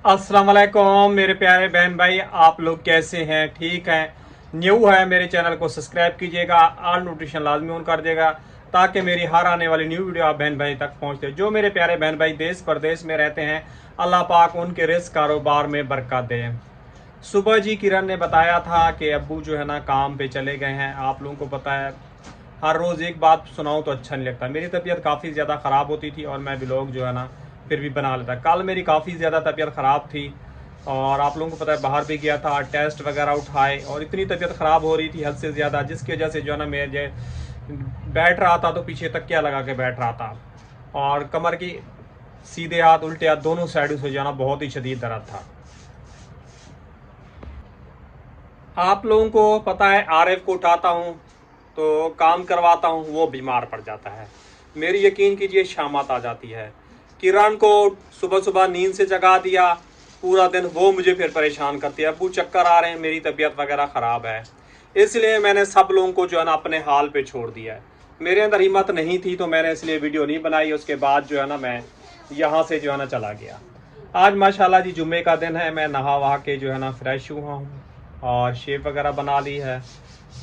अस्सलाम वालेकुम मेरे प्यारे बहन भाई, आप लोग कैसे हैं? ठीक हैं? न्यू है मेरे चैनल को सब्सक्राइब कीजिएगा, ऑल नोटिफिकेशन लाजमी ऑन कर देगा ताकि मेरी हर आने वाली न्यू वीडियो आप बहन भाई तक पहुंचते। जो मेरे प्यारे बहन भाई देश प्रदेश में रहते हैं, अल्लाह पाक उनके रिस्क कारोबार में बरकत दे। सुबह जी किरण ने बताया था कि अब्बू जो है ना काम पे चले गए हैं। आप लोगों को पता है हर रोज़ एक बात सुनाऊं तो अच्छा नहीं लगता। मेरी तबीयत काफ़ी ज़्यादा ख़राब होती थी और मैं व्लॉग जो है ना फिर भी बना लेता। कल मेरी काफ़ी ज़्यादा तबीयत ख़राब थी और आप लोगों को पता है बाहर भी गया था, टेस्ट वगैरह उठाए और इतनी तबीयत ख़राब हो रही थी हद से ज़्यादा, जिसकी वजह से जो है ना मैं जो बैठ रहा था तो पीछे तकिया लगा के बैठ रहा था और कमर की सीधे हाथ उल्टे हाथ दोनों साइडों से जाना बहुत ही शदीद दर्द था। आप लोगों को पता है आरिफ को उठाता हूँ तो काम करवाता हूँ, वो बीमार पड़ जाता है। मेरी यकीन कीजिए शामत आ जाती है। किरण को सुबह सुबह नींद से जगा दिया, पूरा दिन वो मुझे फिर परेशान करती है, अब्बू चक्कर आ रहे हैं, मेरी तबीयत वगैरह ख़राब है। इसलिए मैंने सब लोगों को जो है ना अपने हाल पे छोड़ दिया है। मेरे अंदर हिम्मत नहीं थी तो मैंने इसलिए वीडियो नहीं बनाई। उसके बाद जो है ना मैं यहाँ से जो है ना चला गया। आज माशाल्लाह जी जुम्मे का दिन है, मैं नहा वहा के जो है ना फ्रेश हुआ हूँ और शेप वगैरह बना ली है।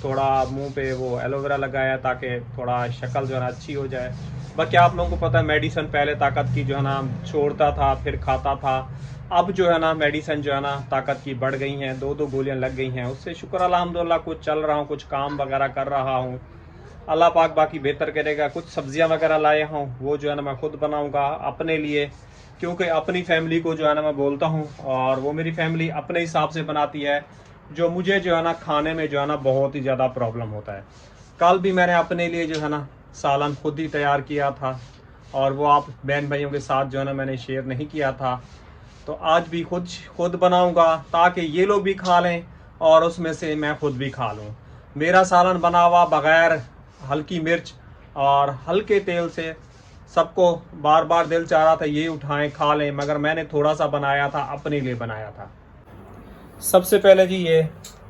थोड़ा मुंह पे वो एलोवेरा लगाया ताकि थोड़ा शक्ल जो है ना अच्छी हो जाए। बाकी आप लोगों को पता है मेडिसिन पहले ताकत की जो है ना छोड़ता था फिर खाता था, अब जो है ना मेडिसिन जो है ना ताकत की बढ़ गई हैं, 2-2 गोलियां लग गई हैं। उससे शुक्र अल्हम्दुलिल्लाह कुछ चल रहा हूँ, कुछ काम वगैरह कर रहा हूँ। अल्लाह पाक बाकी बेहतर करेगा। कुछ सब्जियां वगैरह लाए हूँ वो जो है ना मैं खुद बनाऊँगा अपने लिए, क्योंकि अपनी फैमिली को जो है ना मैं बोलता हूँ और वो मेरी फैमिली अपने हिसाब से बनाती है, जो मुझे जो है ना खाने में जो है ना बहुत ही ज़्यादा प्रॉब्लम होता है। कल भी मैंने अपने लिए जो है ना सालन खुद ही तैयार किया था और वो आप बहन भाइयों के साथ जो है ना मैंने शेयर नहीं किया था, तो आज भी खुद बनाऊंगा ताकि ये लोग भी खा लें और उसमें से मैं खुद भी खा लूँ। मेरा सालन बना हुआ बग़ैर हल्की मिर्च और हल्के तेल से, सबको बार बार दिल चाह रहा था ये उठाएं खा लें, मगर मैंने थोड़ा सा बनाया था, अपने लिए बनाया था। सबसे पहले जी ये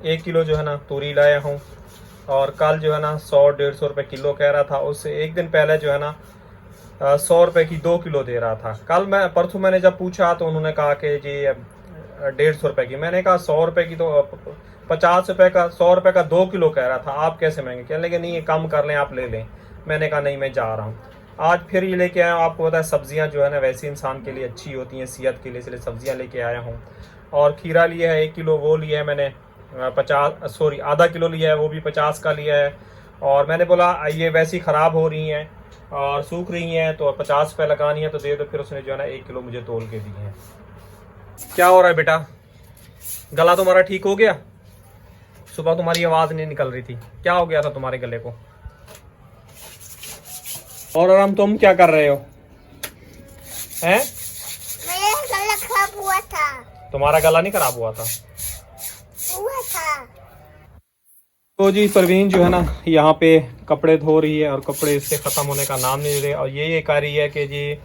1 किलो जो है ना तूरी लाया हूँ और कल जो है ना 100-150 रुपये किलो कह रहा था, उससे एक दिन पहले जो है ना 100 रुपये की 2 किलो दे रहा था। परसों मैंने जब पूछा तो उन्होंने कहा कि जी 150 रुपये की। मैंने कहा 100 रुपये की तो 50 रुपये का, 100 रुपये का 2 किलो कह रहा था, आप कैसे महंगे? कहने लगे नहीं ये कम कर लें, आप ले लें। मैंने कहा नहीं मैं जा रहा हूँ। आज फिर ये लेके आया हूँ। आपको पता है सब्जियाँ जो है ना वैसे इंसान के लिए अच्छी होती हैं सेहत के लिए, इसलिए सब्जियाँ लेके आया हूँ। और खीरा लिया है 1 किलो, वो लिया है मैंने आधा किलो लिया है, वो भी 50 का लिया है। और मैंने बोला ये वैसी ख़राब हो रही हैं और सूख रही हैं तो 50 रुपये लगानी है तो दे दो। फिर उसने जो है ना 1 किलो मुझे तोल के दी है। क्या हो रहा है बेटा? गला तुम्हारा ठीक हो गया? सुबह तुम्हारी आवाज़ नहीं निकल रही थी, क्या हो गया था तुम्हारे गले को? और आराम तुम क्या कर रहे हो? हैं? मेरा गला खराब हुआ था। तुम्हारा गला नहीं खराब हुआ था? तो जी परवीन जो है ना यहाँ पे कपड़े धो रही है और कपड़े इससे ख़त्म होने का नाम नहीं ले रहे। और ये कह रही है कि जी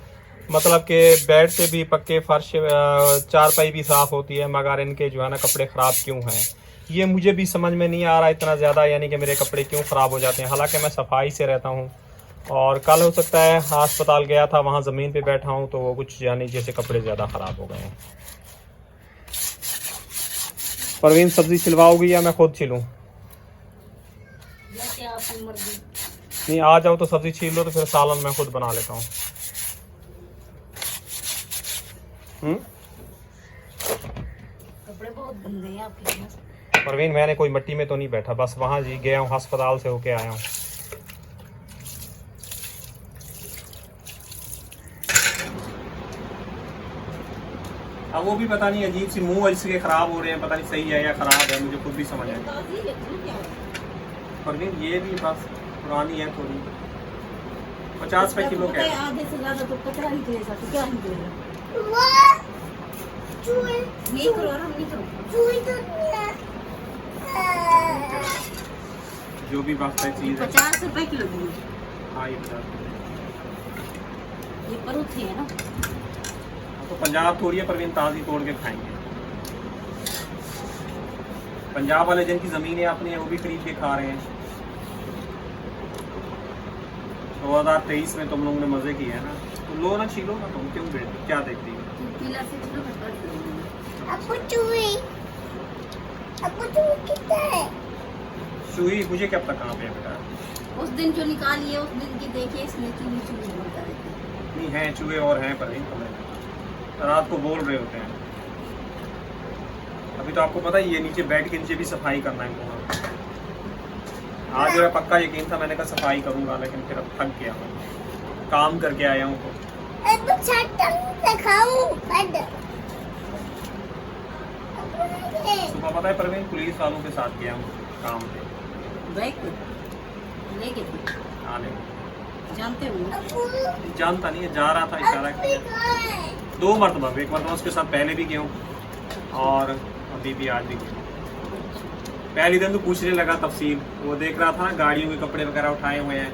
मतलब कि बेड से भी पक्के फर्श चारपाई भी साफ़ होती है, मगर इनके जो है ना कपड़े ख़राब क्यों हैं, ये मुझे भी समझ में नहीं आ रहा इतना ज़्यादा, यानी कि मेरे कपड़े क्यों ख़राब हो जाते हैं। हालांकि मैं सफाई से रहता हूँ और कल हो सकता है अस्पताल गया था, वहाँ ज़मीन पे बैठा हूँ तो वो कुछ यानी जैसे कपड़े ज़्यादा ख़राब हो गए हैं। परवीन सब्ज़ी छिलवाओगी या मैं खुद छिलूँ? नहीं आ जाओ तो सब्ज़ी छील लो, तो फिर सालन मैं खुद बना लेता हूँ। कपड़े बहुत गंदे हैं आपके। परवीन मैंने कोई मिट्टी में तो नहीं बैठा, बस वहाँ जी गया हूँ, अस्पताल से होके आया हूँ। अब वो भी पता नहीं अजीब सी मुंह इसके खराब हो रहे हैं, पता नहीं सही है या खराब है, मुझे खुद भी समझ आया। परवीन ये भी बस पुरानी है थोड़ी, 50 रुपये किलो का है। आधे से ज्यादा तो कचरा निकलेगा तो क्या निकलेगा? नहीं करो, हम नहीं करो। जो भी बात है चीज़ 50 रुपए किलो दूंगी। हाँ ये 50। ये परूथी है ना, तो पंजाब थोड़ी है परवीन, ताज़ी तोड़ के खाएंगे। पंजाब वाले जिनकी ज़मीनें अपनी है वो भी खरीद के खा रहे हैं। 2023 में तुम लोगों ने मज़े किए हैं ना, तुम लो ना, छीलो ना, तुम क्यों क्या देखती हो? चूही मुझे क्या पता कहाँ पे है बेटा। उस दिन जो निकाली है उस दिन की देखिए इसमें चूही चूही बोलता रहता है। नहीं है चूहे और हैं पर रात को बोल रहे होते हैं। अभी तो आपको पता ही है नीचे बेड के नीचे भी सफाई करना है पूरा। आज मेरा पक्का यकीन था, मैंने कहा सफाई करूंगा, लेकिन फिर अब थक गया हूँ, काम करके आया हूँ तो। सुबह पता है परवीन पुलिस वालों के साथ गया हूँ काम पे। बैग लेके हाँ जानते हो? जानता नहीं है, जा रहा था इशारा किया 2 मरतबा। एक मरतबा उसके साथ पहले भी गया हूँ और अभी भी आज भी गया। पहले दिन तो पूछने लगा तफसील, वो देख रहा था ना गाड़ियों के कपड़े वगैरह उठाए हुए हैं,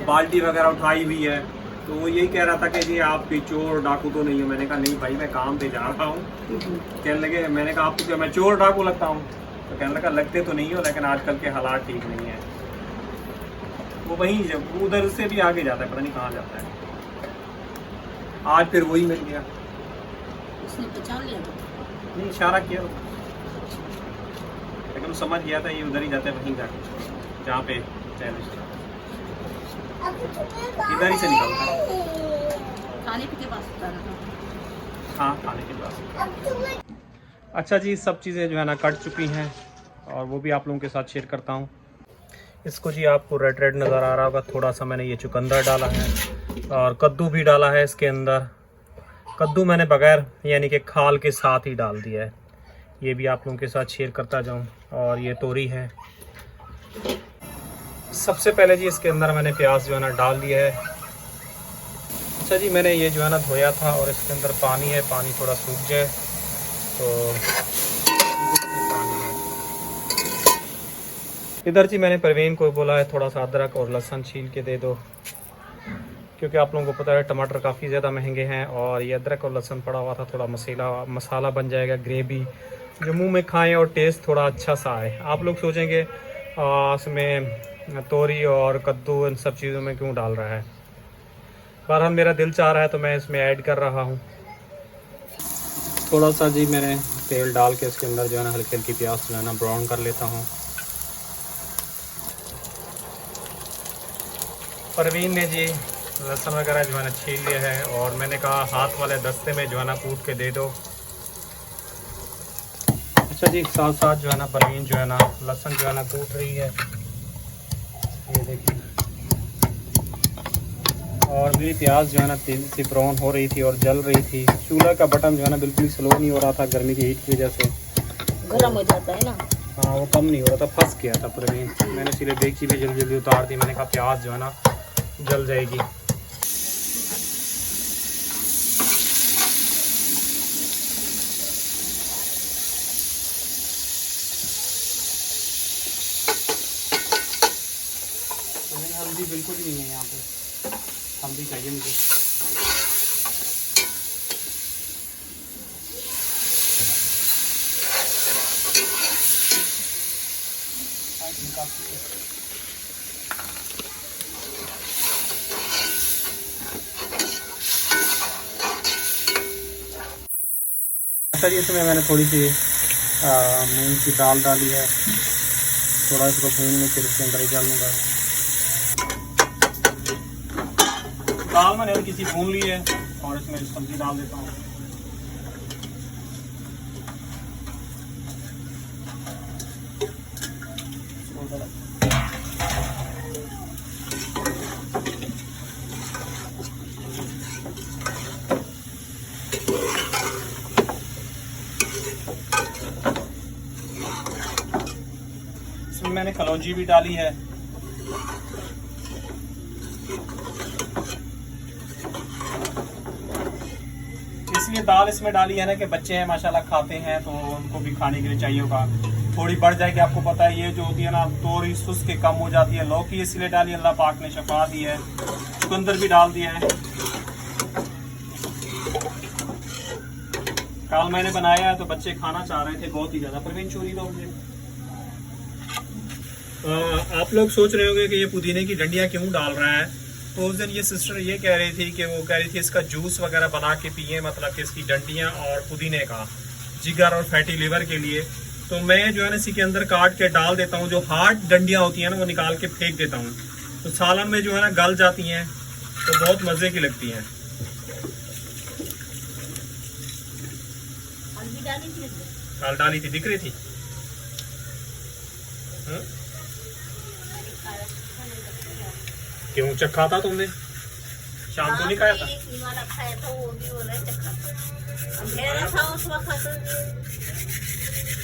बाल्टी वगैरह उठाई हुई है, तो वो यही कह रहा था कि जी आप कोई चोर डाकू तो नहीं हो। मैंने कहा नहीं भाई मैं काम पे जा रहा हूँ। कहने लगे, मैंने कहा आपको क्या मैं चोर डाकू लगता हूँ? तो कहने लगा लगते तो नहीं हो, लेकिन आजकल के हालात ठीक नहीं है। वो वहीं जब उधर से भी आगे जाता है, पता नहीं कहाँ जाता है। आज फिर वही मिल गया। उसने पहचान लिया नहीं इशारा किया, लेकिन समझ गया था ये उधर ही जाता है, वहीं जाके जहाँ पे इधर ही से निकलता है। खाने के पास उतारा था। हाँ खाने के पास। अच्छा जी, सब चीज़ें जो है ना कट चुकी हैं और वो भी आप लोगों के साथ शेयर करता हूँ। इसको जी आपको रेड रेड नज़र आ रहा होगा, थोड़ा सा मैंने ये चुकंदर डाला है और कद्दू भी डाला है इसके अंदर। कद्दू मैंने बगैर यानी कि खाल के साथ ही डाल दिया है, ये भी आप लोगों के साथ शेयर करता जाऊं। और ये तोरी है। सबसे पहले जी इसके अंदर मैंने प्याज जो है ना डाल दिया है। अच्छा जी, मैंने ये जो है ना धोया था और इसके अंदर पानी है, पानी थोड़ा सूख जाए तो पानी है। इधर जी मैंने परवीन को बोला है थोड़ा सा अदरक और लहसुन छील के दे दो, क्योंकि आप लोगों को पता है टमाटर काफ़ी ज़्यादा महंगे हैं और ये अदरक और लहसुन पड़ा हुआ था, थोड़ा मसाला बन जाएगा, ग्रेवी जो मुंह में खाएं और टेस्ट थोड़ा अच्छा सा आए। आप लोग सोचेंगे इसमें तोरी और कद्दू इन सब चीज़ों में क्यों डाल रहा है। बहरहाल मेरा दिल चाह रहा है तो मैं इसमें ऐड कर रहा हूँ। थोड़ा सा जी मैंने तेल डाल के इसके अंदर जो है ना हल्की हल्की प्याज जो है ना ब्राउन कर लेता हूँ। परवीन ने जी लहसुन वगैरह जो है ना छील लिया है और मैंने कहा हाथ वाले दस्ते में जो है ना कूट के दे दो। अच्छा जी, साथ साथ जो है ना परवीन जो है ना लहसुन जो है ना कूट रही है, ये देखिए। और मेरी प्याज जो है ना तेज़ी से ब्राउन हो रही थी और जल रही थी। चूल्हा का बटन जो है ना बिल्कुल स्लो नहीं हो रहा था, गर्मी की हीट की वजह से गर्म हो जाता है ना। हाँ वो कम नहीं हो रहा था, फंस गया था परवीन। मैंने इसलिए देगची भी जल्दी जल्दी उतार दी। मैंने कहा प्याज जो है ना जल जाएगी। हल्दी बिल्कुल ही नहीं है यहाँ पे, हल्दी चाहिए मुझे। अच्छा जी, इसमें मैंने थोड़ी सी मूंग की दाल डाली है, थोड़ा इसको भून में फिर इसके अंदर ही डालूंगा। दाल मैंने हल्की सी भून ली है और इसमें सब्जी डाल देता हूँ। इसमें मैंने कलौंजी भी डाली है। इसलिए दाल इसमें डाली है ना कि बच्चे हैं माशाल्लाह खाते हैं, तो उनको भी खाने के लिए चाहिए होगा। थोड़ी बढ़ जाएगी, आपको पता है ये जो होती है ना तोरी सुस्त के कम हो जाती है। लौकी इसलिए डाली, अल्लाह पाक ने शफा दी है। चुकंदर भी डाल दिया है। कल मैंने बनाया है तो बच्चे खाना चाह रहे थे बहुत ही ज़्यादा। परवीन चोरी दो मुझे। आप लोग सोच रहे होंगे कि ये पुदीने की डंडियाँ क्यों डाल रहा है। तो उस दिन ये सिस्टर ये कह रही थी कि वो कह रही थी इसका जूस वगैरह बना के पिए, मतलब कि इसकी डंडियाँ और पुदीने का। जिगर और फैटी लिवर के लिए। तो मैं जो है ना इसी के अंदर काट के डाल देता हूँ, जो हार्ड डंडियाँ होती हैं ना वो निकाल के फेंक देता हूँ, तो सालन में जो है ना गल जाती हैं, तो बहुत मज़े की लगती हैं। दाल डाली थी, दिख रही थी। क्यों चखा था तुमने? शाम को नहीं खाया था? खाया था, वो भी बोल रहे चखा था। मेरा था उस वक्त,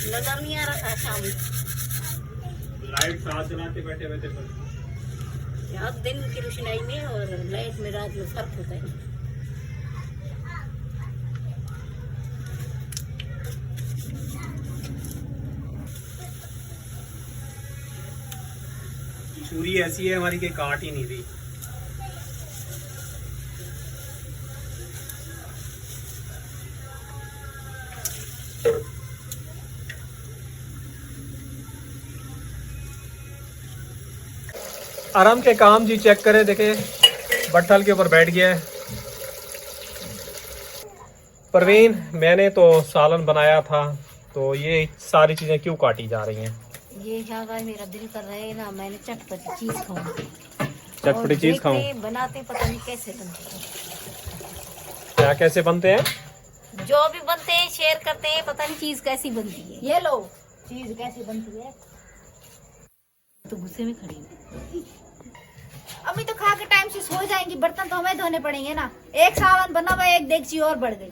नजर नहीं आ रहा था शाम लाइट साथ जलाते बैठे बैठे पर यहाँ दिन की रोशनाई में और लाइट में रात में फर्क होता है। छुरी ऐसी है हमारी कि काट ही नहीं रही। आराम के काम जी चेक करें, देखे बट्ठल के ऊपर बैठ गया है। परवीन, मैंने तो सालन बनाया था, तो ये सारी चीजें क्यों काटी जा रही हैं? ये क्या गाय, मेरा दिल कर रहा है ना, मैंने चटपटी चीज खाऊं। चटपटी चीज खाऊं? बनाते पता नहीं कैसे बनते हैं। क्या कैसे बनते हैं? जो भी बनते हैं शेयर करते हैं, पता नहीं चीज कैसी बनती है। ये लो चीज कैसी बनती है। तो गुस्से में खड़ी है। अभी तो खा के टाइम से सो जाएंगी, बर्तन तो हमें धोने पड़ेंगे ना। एक सालन बना हुआ, एक देगची और बढ़ गई।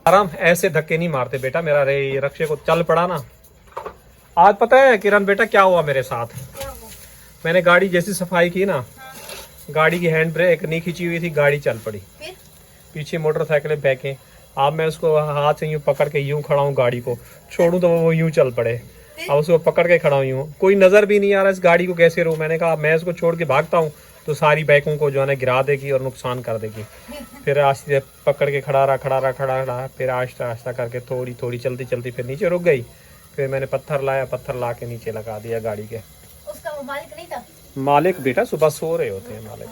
आराम, ऐसे धक्के नहीं मारते बेटा, मेरा रे रक्षे को चल पड़ा ना। आज पता है किरण बेटा क्या हुआ मेरे साथ? मैंने गाड़ी जैसी सफाई की ना, गाड़ी की हैंड ब्रेक नहीं खींची हुई थी, गाड़ी चल पड़ी। पीछे मोटरसाइकिलें बैके, अब मैं उसको हाथ से यूं पकड़ के यूं खड़ा हूँ, गाड़ी को छोड़ूं तो वो यूं चल पड़े। अब उसको पकड़ के खड़ा हूँ, कोई नजर भी नहीं आ रहा इस गाड़ी को कैसे रो। मैंने कहा मैं इसको छोड़ के भागता हूँ तो सारी बाइकों को जो है ना गिरा देगी और नुकसान कर देगी। फिर आस्ते पकड़ के खड़ा रहा, फिर आहिस्ता आहिस्ता करके थोड़ी थोड़ी चलती चलती फिर नीचे रुक गई। फिर मैंने पत्थर लाया, पत्थर ला के नीचे लगा दिया गाड़ी के। उसका वो मालिक नहीं था? मालिक बेटा सुबह सो रहे होते हैं मालिक।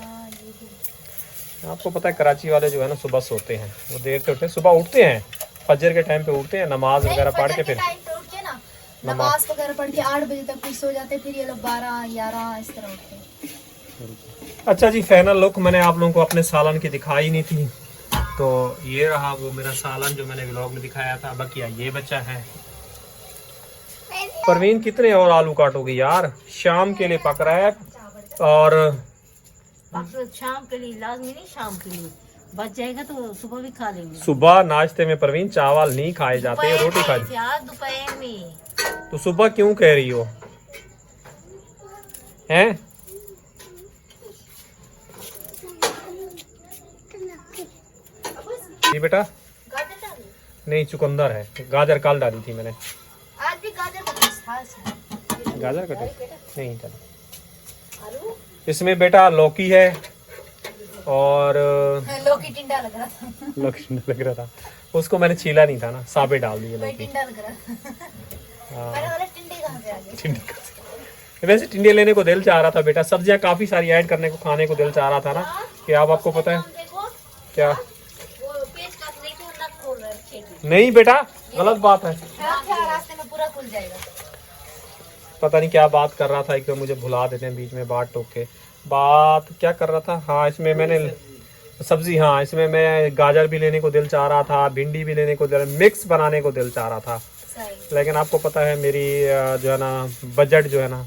आपको पता है कराची वाले जो है ना सुबह सोते हैं, वो देर से उठते हैं, सुबह उठते हैं फजर के टाइम पे उठते हैं, नमाज वगैरह पढ़ के फिर नमाज वगैरह पढ़ के 8 बजे तक फिर सो जाते, फिर ये लोग 12-11 इस तरह उठते हैं। अच्छा जी, फाइनल लुक मैंने आप लोगों को अपने सालन की दिखाई नहीं थी, तो ये रहा वो मेरा सालन जो मैंने व्लॉग में दिखाया था। बाकी ये बच्चा है। परवीन कितने और आलू काटोगी यार? शाम के लिए पक रहा है और शाम के लिए लाजमी नहीं, शाम के लिए बच जाएगा तो सुबह भी खा लेंगे। सुबह नाश्ते में परवीन चावल नहीं खाए जाते, रोटी खाई। दोपहर में तो सुबह क्यों कह रही हो? हैं? जी बेटा, नहीं चुकंदर है, गाजर कल डाली थी मैंने। आज भी गाजर गाजर कटे नहीं चलो। इसमें बेटा लौकी है और लौकी टिंडा लग रहा था। लौकी लग रहा था, उसको मैंने छीला नहीं था ना, साबे डाल दिए लौकी। टिंडा लग रहा था। मैंने बोला टिंडे कहाँ से आ गए? टिंडे कहाँ से? वैसे टिंडे लेने को दिल चाह रहा था बेटा, सब्जियां काफी सारी ऐड करने को, खाने को दिल चाह रहा था ना। कि अब आपको पता है क्या? नहीं बेटा, गलत बात है। रास्ते में पूरा खुल जाएगा। पता नहीं क्या बात कर रहा था, एक तो मुझे भुला देते हैं बीच में बात टोक के। बात क्या कर रहा था? हाँ, इसमें मैंने सब्जी, हाँ इसमें मैं गाजर भी लेने को दिल चाह रहा था, भिंडी भी लेने को दिल, मिक्स बनाने को दिल चाह रहा था। लेकिन आपको पता है मेरी जो है ना बजट जो है ना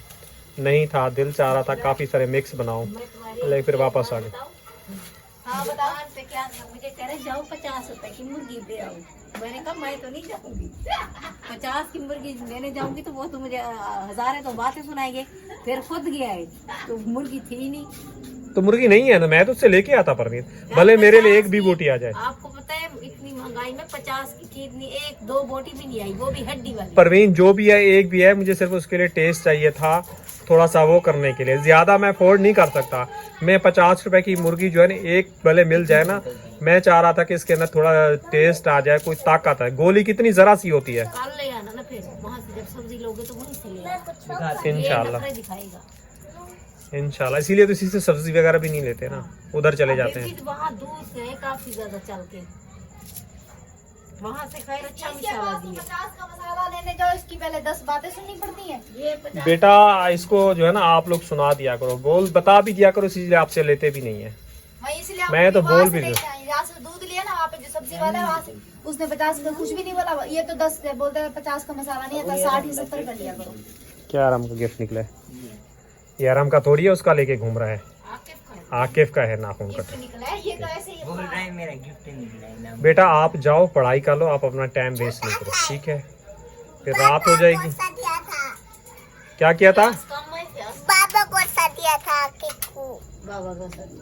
नहीं था, दिल चाह रहा था काफ़ी सारे मिक्स बनाऊं, लेकिन फिर वापस आ गए। हाँ बताओ से क्या? मुझे कह रहे जाओ 50 रुपए की मुर्गी ले आओ। मैंने कहा मैं तो नहीं जाऊंगी, 50 की मुर्गी लेने जाऊंगी तो वो तो मुझे 1000 है तो बातें सुनाएंगे। फिर खुद गया है तो मुर्गी थी नहीं। तो मुर्गी नहीं है ना, मैं तो उससे लेके आता परवीन, भले मेरे लिए एक भी बोटी आ जाए। आपको पता है इतनी महंगाई में 50 की चीज नहीं, 1-2 बोटी भी नहीं आई, वो भी हड्डी वाली। परवीन जो भी है एक भी है, मुझे सिर्फ उसके लिए टेस्ट चाहिए था, थोड़ा सा वो करने के लिए। ज्यादा मैं अफोर्ड नहीं कर सकता। मैं 50 रुपए की मुर्गी जो है ना एक भले मिल जाए ना, मैं चाह रहा था कि इसके अंदर थोड़ा टेस्ट आ जाए, कोई ताकत है। गोली कितनी जरा सी होती है। कल ले आना ना, फिर वहाँ से जब सब्जी लोगे तो वहीं से ले आना। इंशाल्लाह दिखाएगा इंशाल्लाह, इसीलिए तो इसी से सब्जी वगैरह भी नहीं लेते ना, उधर चले जाते हैं। वहाँ दूर से है काफी ज्यादा चल के। वहाँ से खैर अच्छा इसके मसाला पास दिए। 50 का मसाला लेने जाओ, इसकी पहले 10 बातें सुननी पड़ती हैं। ये 50 बेटा इसको जो है ना आप लोग सुना दिया करो, बोल बता भी दिया करो, इसलिए आपसे लेते भी नहीं है। मैं इसलिए मैं तो बोल भी दूँ, यहाँ से दूध लिया ना, वहाँ पे जो सब्जी वाला है वहाँ से, उसने 50 का कुछ भी नहीं बोला, ये तो 10 बोलते हैं 50 का मसाला नहीं आता, 60 या 70 का लिया करो। क्या आराम का गिफ्ट निकला है? ये आराम का थोड़ी है, उसका लेके घूम रहा है। आकिफ का है नाखून गिफ्ट कटर। निकला है, ये तो ऐसे ही बोल रहा है मेरा गिफ्ट निकला है ना। बेटा आप जाओ पढ़ाई कर लो, आप अपना टाइम वेस्ट नहीं करो, ठीक है? फिर रात हो जाएगी। क्या किया था? बाबा को सा दिया था किक्कू। बाबा का सर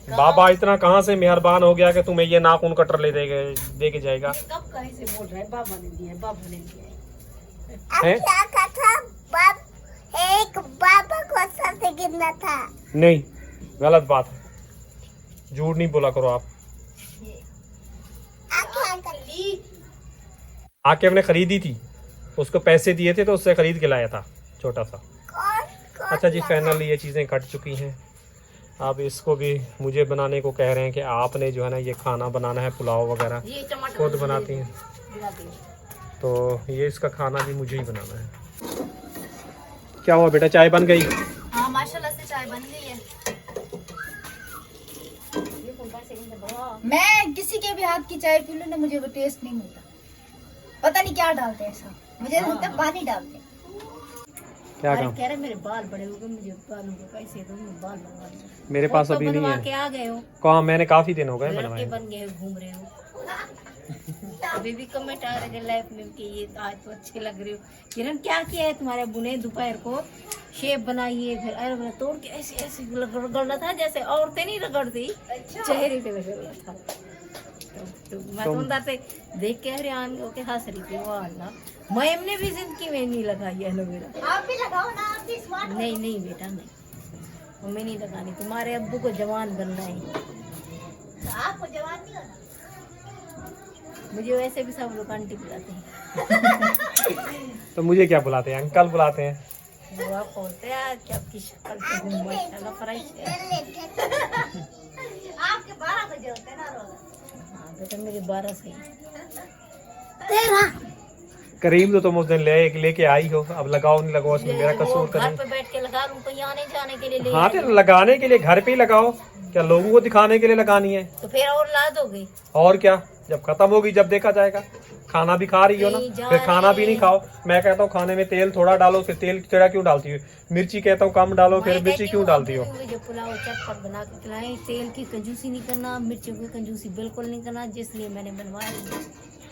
बाबा इतना कहाँ से मेहरबान हो गया कि तुम्हें ये नाखून कटर दे के जाएगा? कब कहीं से बोल रहा है बाबा ने दिया है, बाबा ने दिया है। अब हैं? क्या कहा था? एक बाबा को सा से गिरना था। नहीं, गलत बात है, झूठ नहीं बोला करो आप। आके हमने खरीदी थी, उसको पैसे दिए थे तो उससे खरीद के लाया था छोटा सा। अच्छा जी, फाइनली ये चीज़ें कट चुकी हैं। अब इसको भी मुझे बनाने को कह रहे हैं कि आपने जो है ना ये खाना बनाना है, पुलाव वगैरह ये टमाटर खुद बनाती हैं, मिला दिए। तो ये इसका खाना भी मुझे ही बनाना है। क्या हुआ बेटा, चाय बन गई? हाँ माशाल्लाह से चाय बन गई है। ये कौन सा सेकंड है बड़ा? मैं किसी के भी हाथ की चाय पी लूं ना, मुझे वो टेस्ट नहीं मिलता, पता नहीं क्या डालते हैं ऐसा, मुझे लगता है पानी डालते हैं। क्या अरे काम? कह रहे मेरे बाल बड़े हो गए, मुझे बालों के पैसे दो, मैं बाल बनवा दूं। मेरे पास वो तो अभी नहीं बनवा है। के आ गए हो, कहाँ? मैंने काफी दिन हो गए लड़के बनवाए। बन गए हो, घूम रहे हो। अभी भी कमेंट आ रहे लाइफ में कि ये आज तो अच्छे लग रहे हो। किरण क्या किया है तुम्हारे अब्बू ने? दोपहर को शेप बनाई है, फिर अरे मैंने तोड़ के ऐसे ऐसे रगड़ना था जैसे औरतें नहीं रगड़ती, चेहरे पे रगड़ना था। तो मैं तो अंदर से देख के हैरान होके हंस रही थी। वाह अल्लाह, मैम ने भी जिंदगी में नहीं लगाई एलोवेरा। आप भी लगाओ ना, आप भी स्मार्ट। नहीं नहीं बेटा नहीं, हमें नहीं लगानी, तुम्हारे अब्बू को जवान बनना है। आपको जवान नहीं होना। मुझे वैसे भी सब लोग आंटी बुलाते हैं। तो मुझे क्या बुलाते हैं? अंकल बुलाते हैं। वो आप बोलते हैं कि आपकी शक्ल पे हूँ माशाल्लाह फ्रेश है। आपके 12 बजे होते हैं ना रोज। हाँ बेटा मेरे 12 से ही। करीम तो तुम उस दिन लेके आई हो, अब लगाओ नहीं लगाओ उसमें मेरा वो कसूर घर करें। पे बैठ के लगा लूं, कहीं आने जाने के लिए ले हाँ आई। तो लगाने के लिए घर पे ही लगाओ, क्या लोगों को दिखाने के लिए लगानी है? तो फिर और ला दोगे? और क्या, जब खत्म होगी जब देखा जाएगा। खाना भी खा रही हो ना, नहीं जा फिर खाना भी रही नहीं खाओ। मैं कहता हूँ खाने में तेल थोड़ा डालो, फिर तेल थोड़ा क्यों डालती हो? मिर्ची कहता हूँ कम डालो, फिर मैं मिर्ची कहती क्यों हूँ, डालती हो? अभी जो पुलाव चटपट बना के खिलाएं, तेल की कंजूसी नहीं करना, मिर्चों की कंजूसी बिल्कुल नहीं करना, जिसलिए मैंने बनवाया।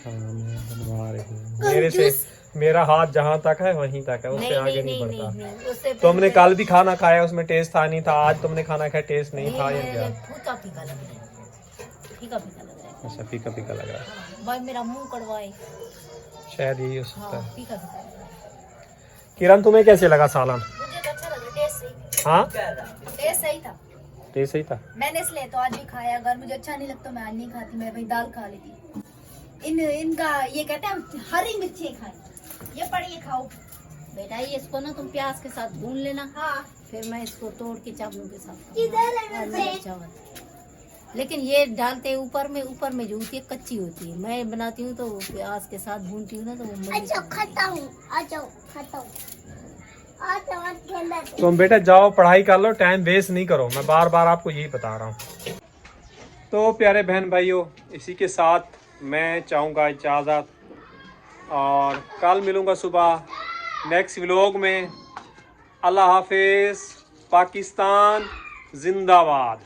हाँ, मैं बनवा रही हूँ। मेरे से मेरा हाथ जहाँ तक है वहीं तक है, उससे नहीं आगे नहीं नहीं नहीं बढ़ता। नहीं, उससे तुमने कल भी खाना खाया, उसमें टेस्ट था नहीं था, आज तुमने खाना खाया टेस्ट नहीं था, या क्या? फीका फीका लग रहा है, फीका फीका लग रहा है। अच्छा, फीका फीका लग रहा है, हाँ, भाई मेरा मुंह कड़वाए। शायद यही हो सकता हाँ है। फीका फीका लग रहा है। किरण तुम्हें कैसे लगा सालन? मुझे तो अच्छा लगा, टेस्ट सही, हाँ टेस्ट सही था। टेस्ट सही था। मैंने इसलिए तो आज भी खाया, अगर मुझे अच्छा नहीं लगता मैं आज नहीं खाती, मैं भाई दाल खा लेती। इनका ये कहते हैं हरी मिर्ची खाए, ये पढ़िए खाओ। बेटा ये इसको ना तुम प्याज के साथ भून लेना, हाँ फिर मैं इसको तोड़ के चावलों के साथ किधर है खाऊंगी। मेरे? और चावल, लेकिन ये डालते हैं ऊपर में जो होती है कच्ची होती है। मैं बनाती हूँ तो प्याज के साथ भूनती हूँ ना, तो वो मजे अच्छा से खाता हूँ, आ जाओ खाता हूँ, आ जाओ मत खेलना। तुम बेटा जाओ पढ़ाई कर लो, टाइम वेस्ट नहीं करो, मैं बार बार आपको यही बता रहा हूँ। तो प्यारे बहन भाइयों, इसी के साथ मैं चाहूँगा इजाज़त, और कल मिलूँगा सुबह नेक्स्ट व्लॉग में। अल्लाह हाफिज़, पाकिस्तान जिंदाबाद।